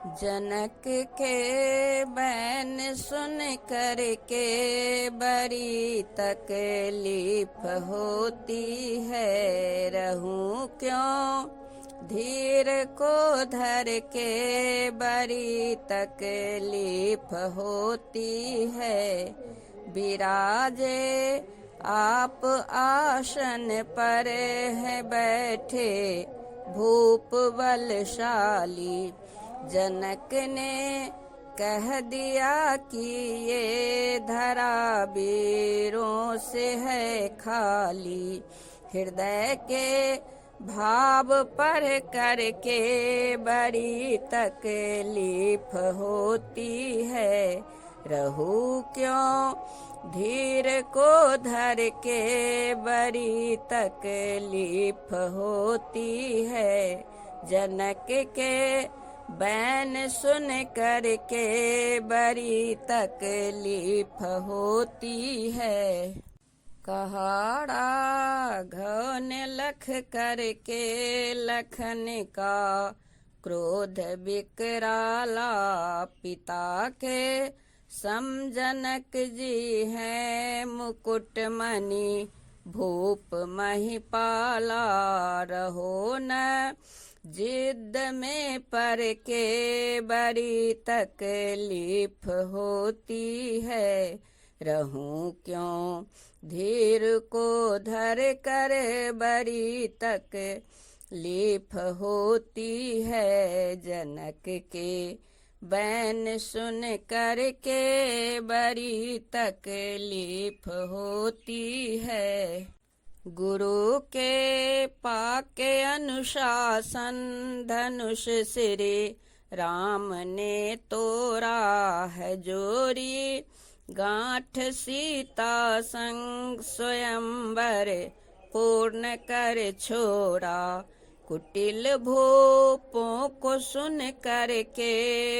जनक के बैन सुन कर के बड़ी तकलीफ होती है। रहूं क्यों धीर को धर के बड़ी तकलीफ होती है। विराजे आप आसन पर है बैठे भूप बलशाली। जनक ने कह दिया कि ये धरा वीरों से है खाली। हृदय के भाव पढ़ करके बड़ी तकलीफ होती है। रहूं क्यों धीर को धर के बड़ी तकलीफ होती है। जनक के बैन सुन कर के बड़ी तकलीफ होती है। कहाड़ा घन लख करके लखन का क्रोध विकराला। पिता के सम जनक जी हैं मुकुट मणि भूप महिपाला। रहो न जिद में पर के बड़ी तकलीफ होती है। रहूं क्यों धीर को धर कर बड़ी तकलीफ होती है। जनक के बैन सुन कर के बड़ी तकलीफ होती है। गुरु के पाके अनुशासन धनुष सिरे राम ने तोड़ा है जोरी। गांठ सीता संग स्वयंवर पूर्ण कर छोड़ा। कुटिल भूपों को सुन कर के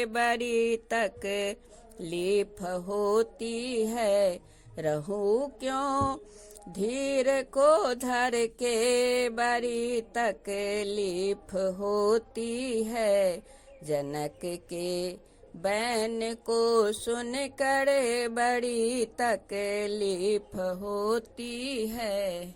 बड़ी तकलीफ होती है। रहूं क्यों धीर को धर के बड़ी तकलीफ होती है। जनक के बैन को सुन कर बड़ी तकलीफ होती है।